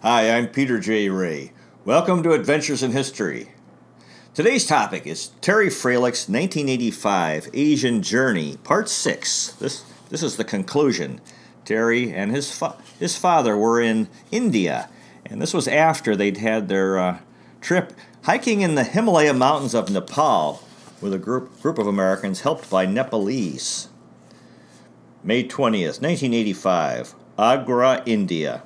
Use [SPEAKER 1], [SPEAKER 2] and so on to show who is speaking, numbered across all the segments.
[SPEAKER 1] Hi, I'm Peter J. Ray. Welcome to Adventures in History. Today's topic is Terry Fralich's 1985 Asian Journey, Part 6. This is the conclusion. Terry and his father were in India, and this was after they'd had their trip hiking in the Himalaya mountains of Nepal with a group of Americans helped by Nepalese. May 20th, 1985, Agra, India.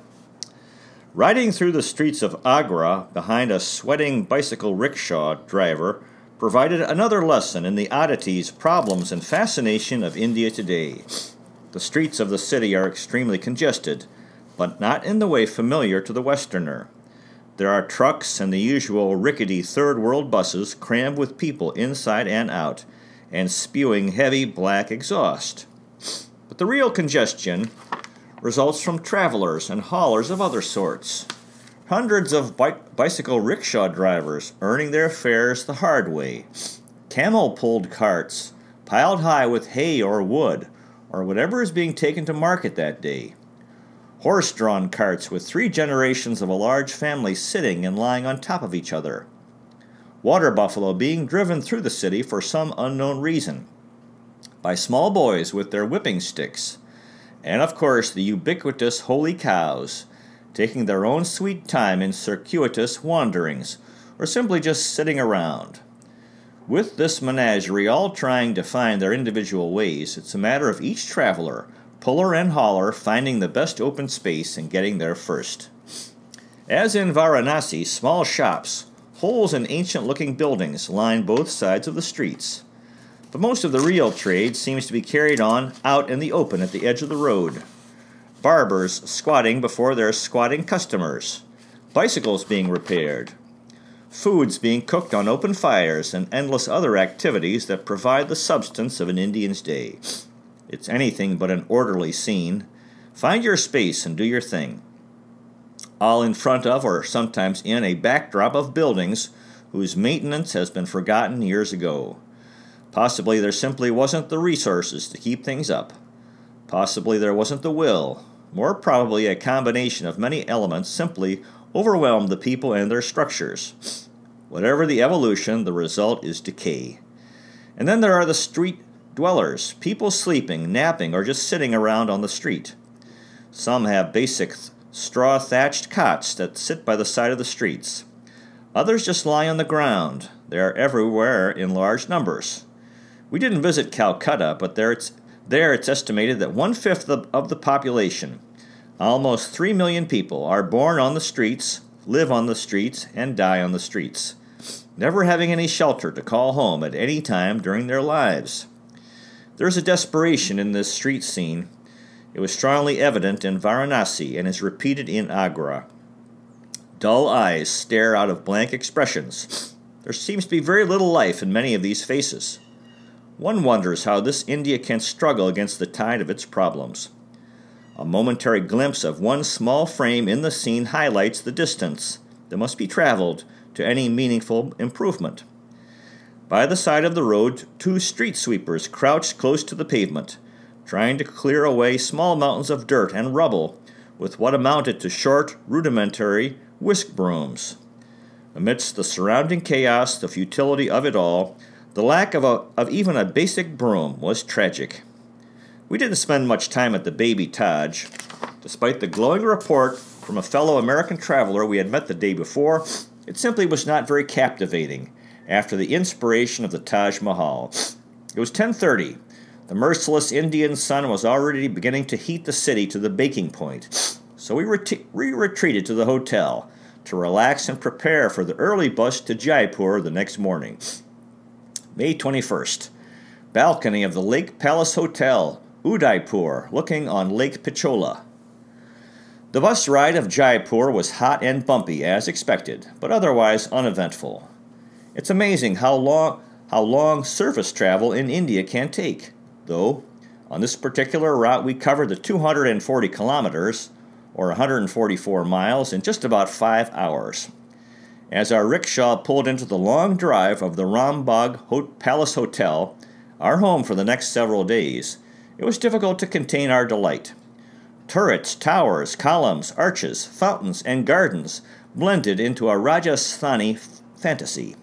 [SPEAKER 1] Riding through the streets of Agra behind a sweating bicycle rickshaw driver provided another lesson in the oddities, problems, and fascination of India today. The streets of the city are extremely congested, but not in the way familiar to the Westerner. There are trucks and the usual rickety third-world buses crammed with people inside and out, and spewing heavy black exhaust. But the real congestion results from travelers and haulers of other sorts. Hundreds of bicycle rickshaw drivers earning their fares the hard way. Camel-pulled carts, piled high with hay or wood, or whatever is being taken to market that day. Horse-drawn carts with 3 generations of a large family sitting and lying on top of each other. Water buffalo being driven through the city for some unknown reason. By small boys with their whipping sticks. And of course the ubiquitous holy cows, taking their own sweet time in circuitous wanderings, or simply just sitting around. With this menagerie all trying to find their individual ways, it's a matter of each traveler, puller and hauler, finding the best open space and getting there first. As in Varanasi, small shops, holes in ancient-looking buildings line both sides of the streets. But most of the real trade seems to be carried on out in the open at the edge of the road. Barbers squatting before their squatting customers. Bicycles being repaired. Foods being cooked on open fires and endless other activities that provide the substance of an Indian's day. It's anything but an orderly scene. Find your space and do your thing. All in front of or sometimes in a backdrop of buildings whose maintenance has been forgotten years ago. Possibly there simply wasn't the resources to keep things up. Possibly there wasn't the will. More probably a combination of many elements simply overwhelmed the people and their structures. Whatever the evolution, the result is decay. And then there are the street dwellers, people sleeping, napping, or just sitting around on the street. Some have basic straw-thatched cots that sit by the side of the streets. Others just lie on the ground. They are everywhere in large numbers. We didn't visit Calcutta, but there it's estimated that 1/5 of the population, almost 3 million people, are born on the streets, live on the streets, and die on the streets, never having any shelter to call home at any time during their lives. There is a desperation in this street scene. It was strongly evident in Varanasi and is repeated in Agra. Dull eyes stare out of blank expressions. There seems to be very little life in many of these faces. One wonders how this India can struggle against the tide of its problems. A momentary glimpse of one small frame in the scene highlights the distance that must be traveled to any meaningful improvement. By the side of the road, 2 street sweepers crouched close to the pavement, trying to clear away small mountains of dirt and rubble with what amounted to short, rudimentary whisk brooms. Amidst the surrounding chaos, the futility of it all, the lack of even a basic broom was tragic. We didn't spend much time at the baby Taj. Despite the glowing report from a fellow American traveler we had met the day before, it simply was not very captivating after the inspiration of the Taj Mahal. It was 10:30. The merciless Indian sun was already beginning to heat the city to the baking point, so we retreated to the hotel to relax and prepare for the early bus to Jaipur the next morning. May 21st. Balcony of the Lake Palace Hotel, Udaipur, looking on Lake Pichola. The bus ride of Jaipur was hot and bumpy as expected, but otherwise uneventful. It's amazing how long surface travel in India can take, though on this particular route we covered the 240 kilometers, or 144 miles, in just about 5 hours. As our rickshaw pulled into the long drive of the Rambagh Palace Hotel, our home for the next several days, it was difficult to contain our delight. Turrets, towers, columns, arches, fountains, and gardens blended into a Rajasthani fantasy.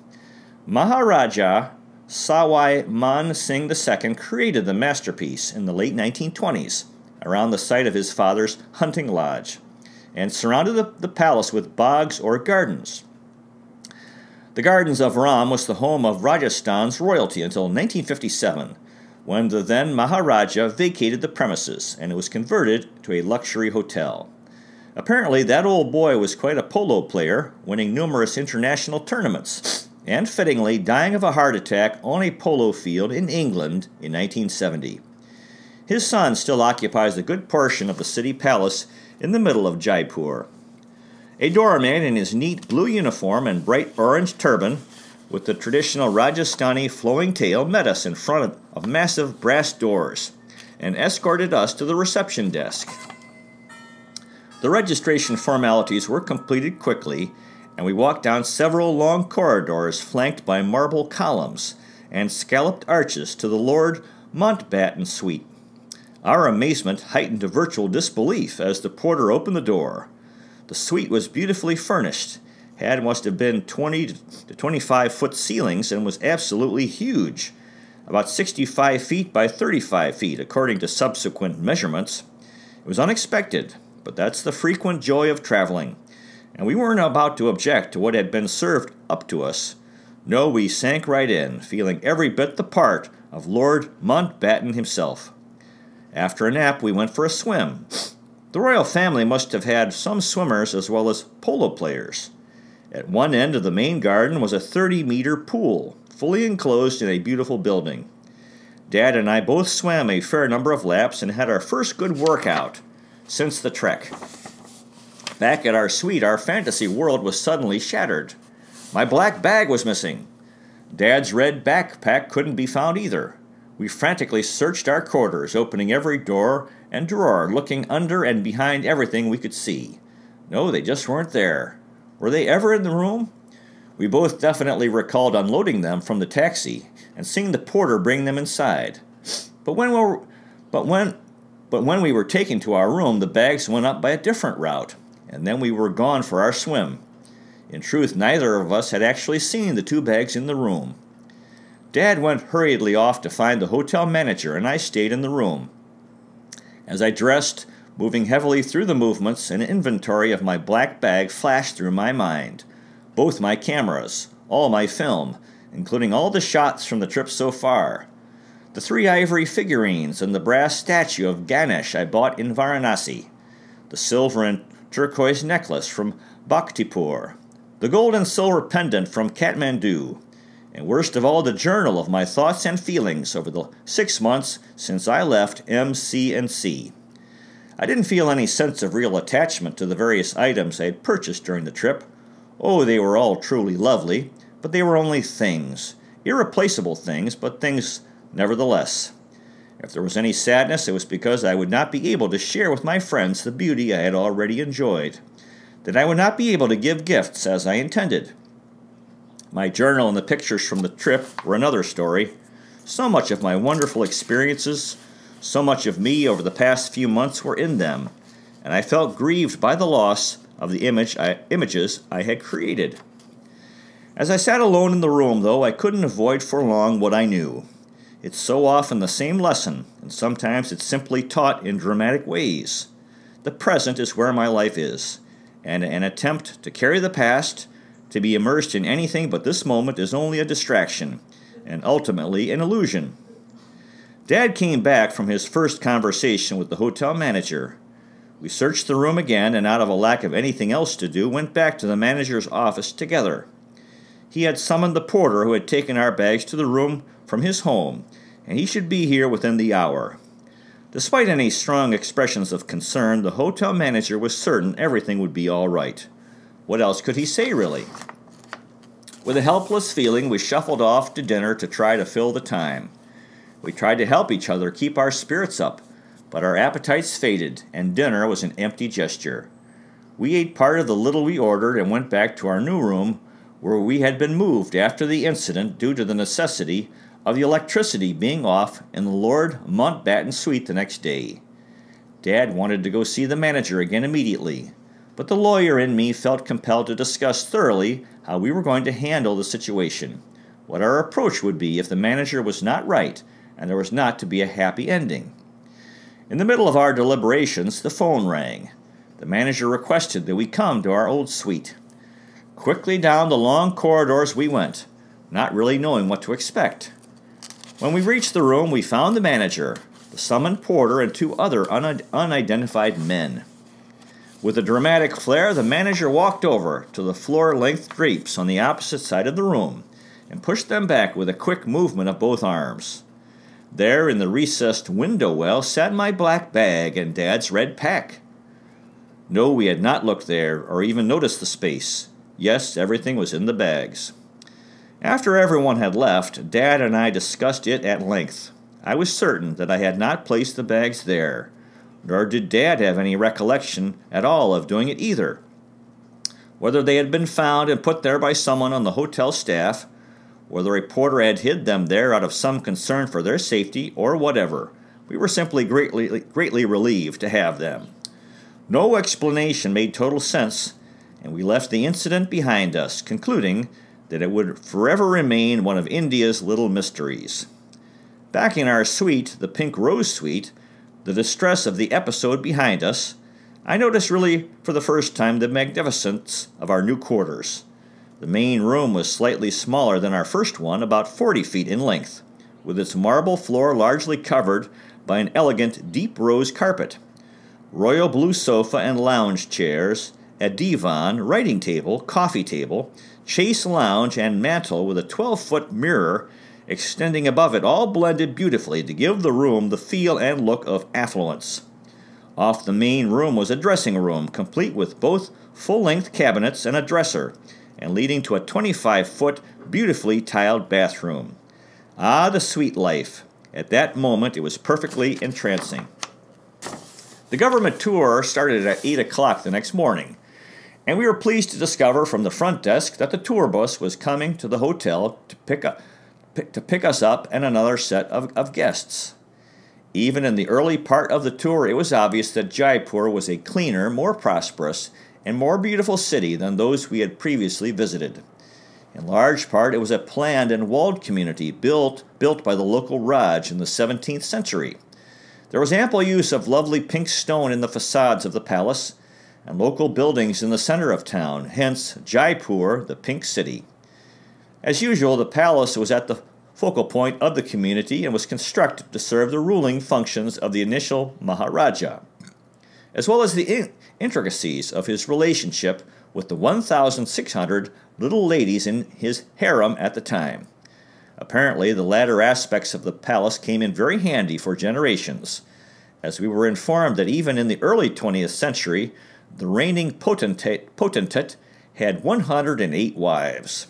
[SPEAKER 1] Maharaja Sawai Man Singh II created the masterpiece in the late 1920s around the site of his father's hunting lodge and surrounded the palace with bogs or gardens. The Gardens of Ram was the home of Rajasthan's royalty until 1957, when the then Maharaja vacated the premises and it was converted to a luxury hotel. Apparently, that old boy was quite a polo player, winning numerous international tournaments, and fittingly dying of a heart attack on a polo field in England in 1970. His son still occupies a good portion of the city palace in the middle of Jaipur. A doorman in his neat blue uniform and bright orange turban with the traditional Rajasthani flowing tail met us in front of massive brass doors and escorted us to the reception desk. The registration formalities were completed quickly, and we walked down several long corridors flanked by marble columns and scalloped arches to the Lord Mountbatten suite. Our amazement heightened to virtual disbelief as the porter opened the door. The suite was beautifully furnished, had must have been 20 to 25-foot ceilings, and was absolutely huge, about 65 feet by 35 feet, according to subsequent measurements. It was unexpected, but that's the frequent joy of traveling, and we weren't about to object to what had been served up to us. No, we sank right in, feeling every bit the part of Lord Mountbatten himself. After a nap, we went for a swim. The royal family must have had some swimmers as well as polo players. At one end of the main garden was a 30-meter pool, fully enclosed in a beautiful building. Dad and I both swam a fair number of laps and had our first good workout since the trek. Back at our suite, our fantasy world was suddenly shattered. My black bag was missing. Dad's red backpack couldn't be found either. We frantically searched our quarters, opening every door and drawer, looking under and behind everything we could see. No, they just weren't there. Were they ever in the room? We both definitely recalled unloading them from the taxi and seeing the porter bring them inside. But when we were taken to our room, the bags went up by a different route, and then we were gone for our swim. In truth, neither of us had actually seen the two bags in the room. Dad went hurriedly off to find the hotel manager, and I stayed in the room. As I dressed, moving heavily through the movements, an inventory of my black bag flashed through my mind. Both my cameras, all my film, including all the shots from the trip so far. The 3 ivory figurines and the brass statue of Ganesh I bought in Varanasi. The silver and turquoise necklace from Bhaktipur. The gold and silver pendant from Kathmandu. And worst of all, the journal of my thoughts and feelings over the 6 months since I left MC&C. I didn't feel any sense of real attachment to the various items I had purchased during the trip. Oh, they were all truly lovely, but they were only things. Irreplaceable things, but things nevertheless. If there was any sadness, it was because I would not be able to share with my friends the beauty I had already enjoyed. That I would not be able to give gifts as I intended. My journal and the pictures from the trip were another story. So much of my wonderful experiences, so much of me over the past few months were in them, and I felt grieved by the loss of the images I had created. As I sat alone in the room, though, I couldn't avoid for long what I knew. It's so often the same lesson, and sometimes it's simply taught in dramatic ways. The present is where my life is, and an attempt to carry the past, to be immersed in anything but this moment, is only a distraction, and ultimately an illusion. Dad came back from his first conversation with the hotel manager. We searched the room again, and out of a lack of anything else to do, went back to the manager's office together. He had summoned the porter who had taken our bags to the room from his home, and he should be here within the hour. Despite any strong expressions of concern, the hotel manager was certain everything would be all right. What else could he say, really? With a helpless feeling, we shuffled off to dinner to try to fill the time. We tried to help each other keep our spirits up, but our appetites faded, and dinner was an empty gesture. We ate part of the little we ordered and went back to our new room, where we had been moved after the incident due to the necessity of the electricity being off in the Lord Mountbatten suite the next day. Dad wanted to go see the manager again immediately, but the lawyer in me felt compelled to discuss thoroughly how we were going to handle the situation, what our approach would be if the manager was not right and there was not to be a happy ending. In the middle of our deliberations, the phone rang. The manager requested that we come to our old suite. Quickly down the long corridors we went, not really knowing what to expect. When we reached the room, we found the manager, the summoned porter, and two other unidentified men. With a dramatic flair, the manager walked over to the floor-length drapes on the opposite side of the room and pushed them back with a quick movement of both arms. There, in the recessed window well, sat my black bag and Dad's red pack. No, we had not looked there or even noticed the space. Yes, everything was in the bags. After everyone had left, Dad and I discussed it at length. I was certain that I had not placed the bags there, nor did Dad have any recollection at all of doing it either. Whether they had been found and put there by someone on the hotel staff, whether a porter had hid them there out of some concern for their safety, or whatever, we were simply greatly relieved to have them. No explanation made total sense, and we left the incident behind us, concluding that it would forever remain one of India's little mysteries. Back in our suite, the Pink Rose Suite, the distress of the episode behind us, I noticed really for the first time the magnificence of our new quarters. The main room was slightly smaller than our first one, about 40 feet in length, with its marble floor largely covered by an elegant deep rose carpet. Royal blue sofa and lounge chairs, a divan, writing table, coffee table, chase lounge, and mantel with a 12-foot mirror extending above it, all blended beautifully to give the room the feel and look of affluence. Off the main room was a dressing room, complete with both full-length cabinets and a dresser, and leading to a 25-foot, beautifully tiled bathroom. Ah, the sweet life! At that moment, it was perfectly entrancing. The government tour started at 8 o'clock the next morning, and we were pleased to discover from the front desk that the tour bus was coming to the hotel to pick us up and another set of guests. Even in the early part of the tour, it was obvious that Jaipur was a cleaner, more prosperous, and more beautiful city than those we had previously visited. In large part, it was a planned and walled community built by the local Raj in the 17th century. There was ample use of lovely pink stone in the facades of the palace, and local buildings in the center of town, hence Jaipur, the Pink City. As usual, the palace was at the focal point of the community and was constructed to serve the ruling functions of the initial Maharaja, as well as the intricacies of his relationship with the 1,600 little ladies in his harem at the time. Apparently, the latter aspects of the palace came in very handy for generations, as we were informed that even in the early 20th century, the reigning potentate had 108 wives.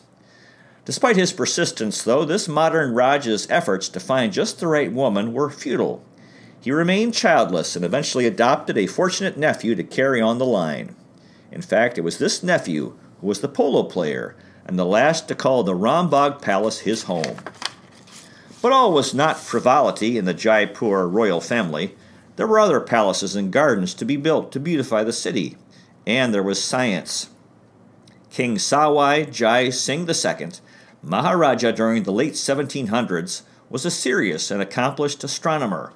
[SPEAKER 1] Despite his persistence, though, this modern Raja's efforts to find just the right woman were futile. He remained childless and eventually adopted a fortunate nephew to carry on the line. In fact, it was this nephew who was the polo player and the last to call the Rambagh Palace his home. But all was not frivolity in the Jaipur royal family. There were other palaces and gardens to be built to beautify the city, and there was science. King Sawai Jai Singh II, Maharaja during the late 1700s, was a serious and accomplished astronomer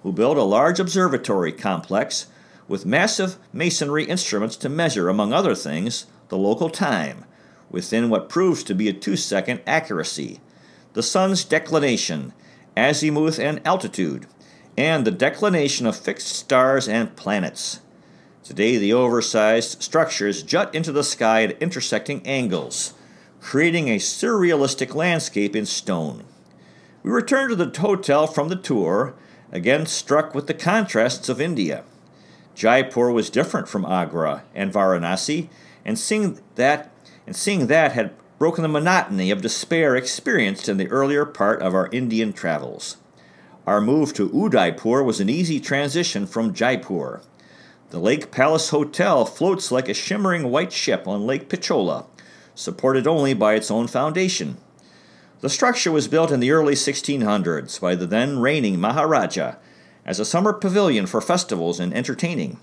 [SPEAKER 1] who built a large observatory complex with massive masonry instruments to measure, among other things, the local time, within what proves to be a 2-second accuracy, the sun's declination, azimuth and altitude, and the declination of fixed stars and planets. Today, the oversized structures jut into the sky at intersecting angles, creating a surrealistic landscape in stone. We returned to the hotel from the tour, again struck with the contrasts of India. Jaipur was different from Agra and Varanasi, and seeing that had broken the monotony of despair experienced in the earlier part of our Indian travels. Our move to Udaipur was an easy transition from Jaipur. The Lake Palace Hotel floats like a shimmering white ship on Lake Pichola, supported only by its own foundation. The structure was built in the early 1600s by the then reigning Maharaja as a summer pavilion for festivals and entertaining.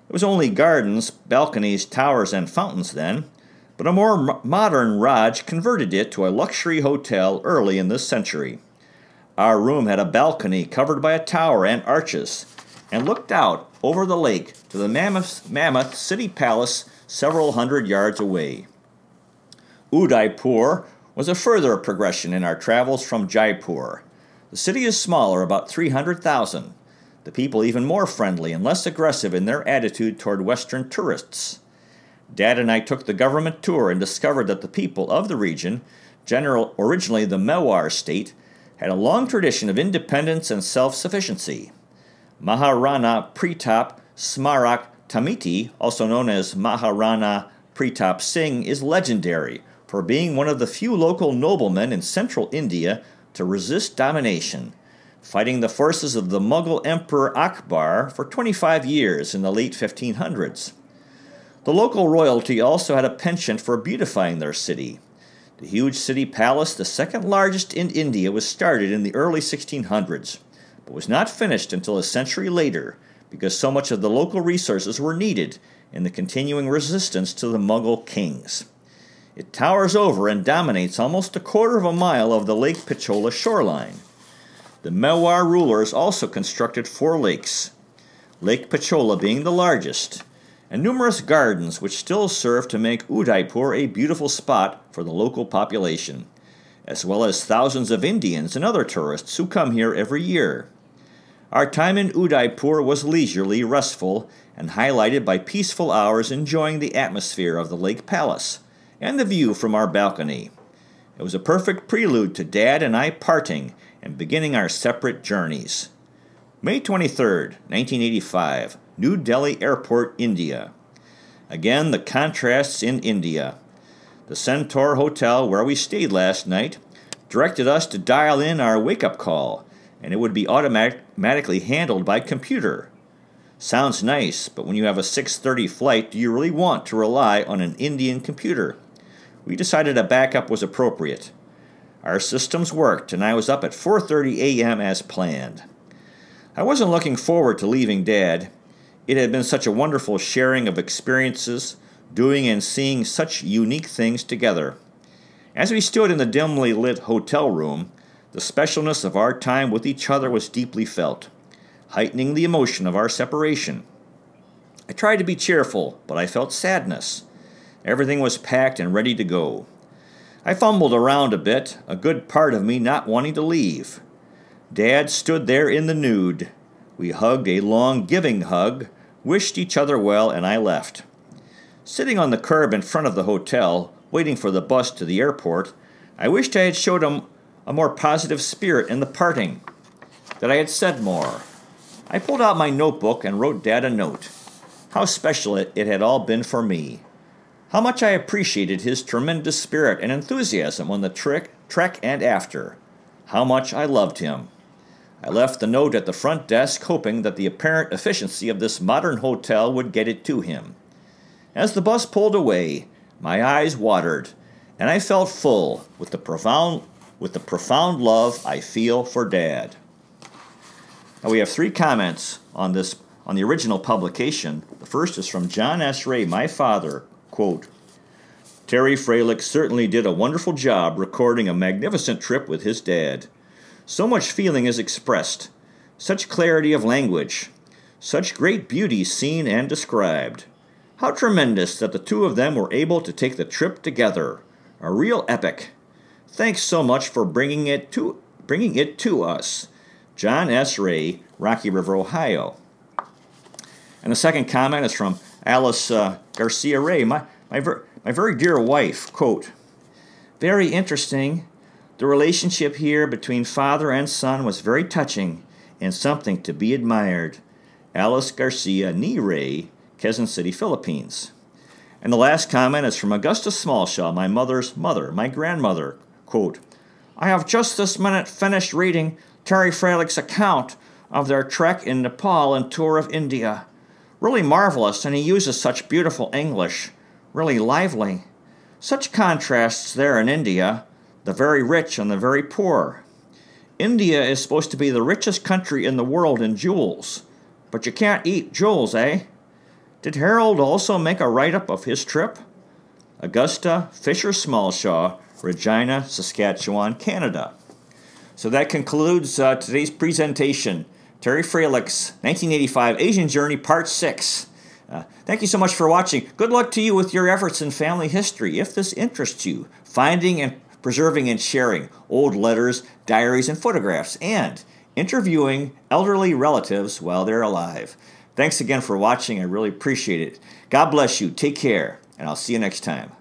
[SPEAKER 1] It was only gardens, balconies, towers, and fountains then, but a more modern Raj converted it to a luxury hotel early in this century. Our room had a balcony covered by a tower and arches, and looked out over the lake to the mammoth city palace several hundred yards away. Udaipur was a further progression in our travels from Jaipur. The city is smaller, about 300,000. The people even more friendly and less aggressive in their attitude toward Western tourists. Dad and I took the government tour and discovered that the people of the region, originally the Mewar state, had a long tradition of independence and self-sufficiency. Maharana Pratap Smarak Tamiti, also known as Maharana Pratap Singh, is legendary for being one of the few local noblemen in central India to resist domination, fighting the forces of the Mughal Emperor Akbar for 25 years in the late 1500s. The local royalty also had a penchant for beautifying their city. The huge city palace, the second largest in India, was started in the early 1600s, but was not finished until a century later because so much of the local resources were needed in the continuing resistance to the Mughal kings. It towers over and dominates almost a quarter of a mile of the Lake Pichola shoreline. The Mewar rulers also constructed 4 lakes, Lake Pichola being the largest, and numerous gardens which still serve to make Udaipur a beautiful spot for the local population, as well as thousands of Indians and other tourists who come here every year. Our time in Udaipur was leisurely, restful, and highlighted by peaceful hours enjoying the atmosphere of the lake palace and the view from our balcony. It was a perfect prelude to Dad and I parting and beginning our separate journeys. May 23rd, 1985, New Delhi Airport, India. Again, the contrasts in India. The Centaur Hotel, where we stayed last night, directed us to dial in our wake-up call, and it would be automatically handled by computer. Sounds nice, but when you have a 6:30 flight, do you really want to rely on an Indian computer? We decided a backup was appropriate. Our systems worked, and I was up at 4:30 a.m. as planned. I wasn't looking forward to leaving Dad. It had been such a wonderful sharing of experiences, doing and seeing such unique things together. As we stood in the dimly lit hotel room, the specialness of our time with each other was deeply felt, heightening the emotion of our separation. I tried to be cheerful, but I felt sadness. Everything was packed and ready to go. I fumbled around a bit, a good part of me not wanting to leave. Dad stood there in the nude. We hugged a long, giving hug, wished each other well, and I left. Sitting on the curb in front of the hotel, waiting for the bus to the airport, I wished I had showed him a more positive spirit in the parting, that I had said more. I pulled out my notebook and wrote Dad a note. How special it had all been for me. How much I appreciated his tremendous spirit and enthusiasm on the trek and after. How much I loved him. I left the note at the front desk, hoping that the apparent efficiency of this modern hotel would get it to him. As the bus pulled away, my eyes watered, and I felt full with the profound love I feel for Dad. Now we have 3 comments on the original publication. The first is from John S. Ray, my father. Quote, Terry Fralich certainly did a wonderful job recording a magnificent trip with his dad. So much feeling is expressed, such clarity of language, such great beauty seen and described. How tremendous that the 2 of them were able to take the trip together. A real epic. Thanks so much for bringing it to us. John S. Ray, Rocky River, Ohio. And the second comment is from Alice Garcia Ray, my very dear wife. Quote, very interesting. The relationship here between father and son was very touching and something to be admired. Alice Garcia Ni Ray, Quezon City, Philippines. And the last comment is from Augusta Smallshaw, my mother's mother, my grandmother. Quote, I have just this minute finished reading Terry Fralich's account of their trek in Nepal and tour of India. Really marvelous, and he uses such beautiful English. Really lively. Such contrasts there in India, the very rich and the very poor. India is supposed to be the richest country in the world in jewels. But you can't eat jewels, eh? Did Harold also make a write-up of his trip? Augusta Fisher Smallshaw, Regina, Saskatchewan, Canada. So that concludes today's presentation. Terry Fralich's 1985 Asian Journey, Part 6. Thank you so much for watching. Good luck to you with your efforts in family history. If this interests you, finding and preserving and sharing old letters, diaries, and photographs, and interviewing elderly relatives while they're alive. Thanks again for watching. I really appreciate it. God bless you. Take care, and I'll see you next time.